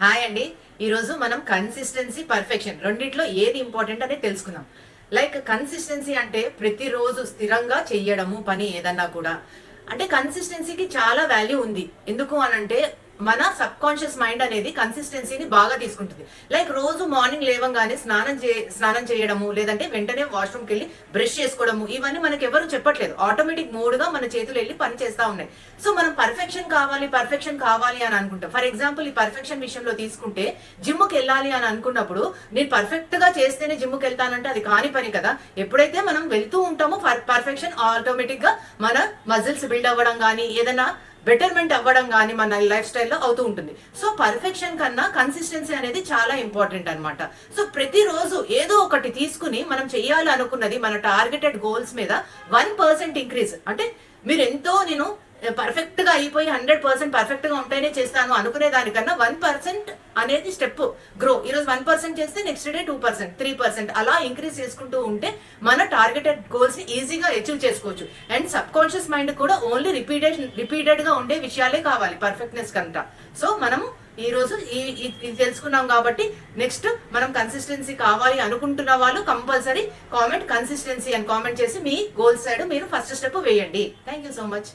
Hi అండి. ఈరోజు మనం కన్సిస్టెన్సీ పర్ఫెక్షన్ రెండిట్లో ఏది ఇంపార్టెంట్ అనేది తెలుసుకుందాం. లైక్ కన్సిస్టెన్సీ అంటే ప్రతిరోజు స్థిరంగా చెయ్యడము పని ఏదన్నా కూడా. అంటే కన్సిస్టెన్సీకి చాలా వాల్యూ ఉంది. ఎందుకు అనంటే మన సబ్ కాన్షియస్ మైండ్ అనేది కన్సిస్టెన్సీని బాగా తీసుకుంటుంది. లైక్ రోజు మార్నింగ్ లేవంగానే స్నానం చేయడము, లేదంటే వెంటనే వాష్రూమ్కి వెళ్ళి బ్రష్ చేసుకోవడము, ఇవన్నీ మనకి ఎవరు చెప్పట్లేదు. ఆటోమేటిక్ మోడ్ గా మన చేతులు వెళ్ళి పని చేస్తా ఉన్నాయి. సో మనం పర్ఫెక్షన్ కావాలి అని అనుకుంటాం. ఫర్ ఎగ్జాంపుల్ ఈ పర్ఫెక్షన్ విషయంలో తీసుకుంటే జిమ్కి వెళ్ళాలి అని అనుకున్నప్పుడు నేను పర్ఫెక్ట్ గా చేస్తేనే జిమ్కి వెళ్తానంటే అది కాని పని కదా. ఎప్పుడైతే మనం వెళ్తూ ఉంటామో పర్ఫెక్షన్ ఆటోమేటిక్ గా మన మజిల్స్ బిల్డ్ అవ్వడం కానీ ఏదైనా బెటర్మెంట్ అవ్వడం కానీ మన లైఫ్ స్టైల్లో అవుతూ ఉంటుంది. సో పర్ఫెక్షన్ కన్నా కన్సిస్టెన్సీ అనేది చాలా ఇంపార్టెంట్ అనమాట. సో ప్రతిరోజు ఏదో ఒకటి తీసుకుని మనం చెయ్యాలి అనుకున్నది మన టార్గెటెడ్ గోల్స్ మీద 1% ఇంక్రీజ్. అంటే మీరు నేను పర్ఫెక్ట్ గా అయిపోయి 100% పర్ఫెక్ట్ గా ఉంటేనే చేస్తాను అనుకునే దానికన్నా 1% అనేది స్టెప్ గ్రో. ఈరోజు 1% చేస్తే నెక్స్ట్ డే 2%, 3% అలా ఇంక్రీజ్ చేసుకుంటూ ఉంటే మన టార్గెటెడ్ గోల్స్ ని ఈజీగా అచీవ్ చేసుకోవచ్చు. అండ్ సబ్ కాన్షియస్ మైండ్ కూడా ఓన్లీ రిపీటెడ్ గా ఉండే విషయాలే కావాలి పర్ఫెక్ట్నెస్ కంట. సో మనము ఈ రోజు ఇది తెలుసుకున్నాం కాబట్టి నెక్స్ట్ మనం కన్సిస్టెన్సీ కావాలి అనుకుంటున్న వాళ్ళు కంపల్సరీ కామెంట్ కన్సిస్టెన్సీ అని కామెంట్ చేసి మీ గోల్ సైడ్ మీరు ఫస్ట్ స్టెప్ వేయండి. Thank you so much.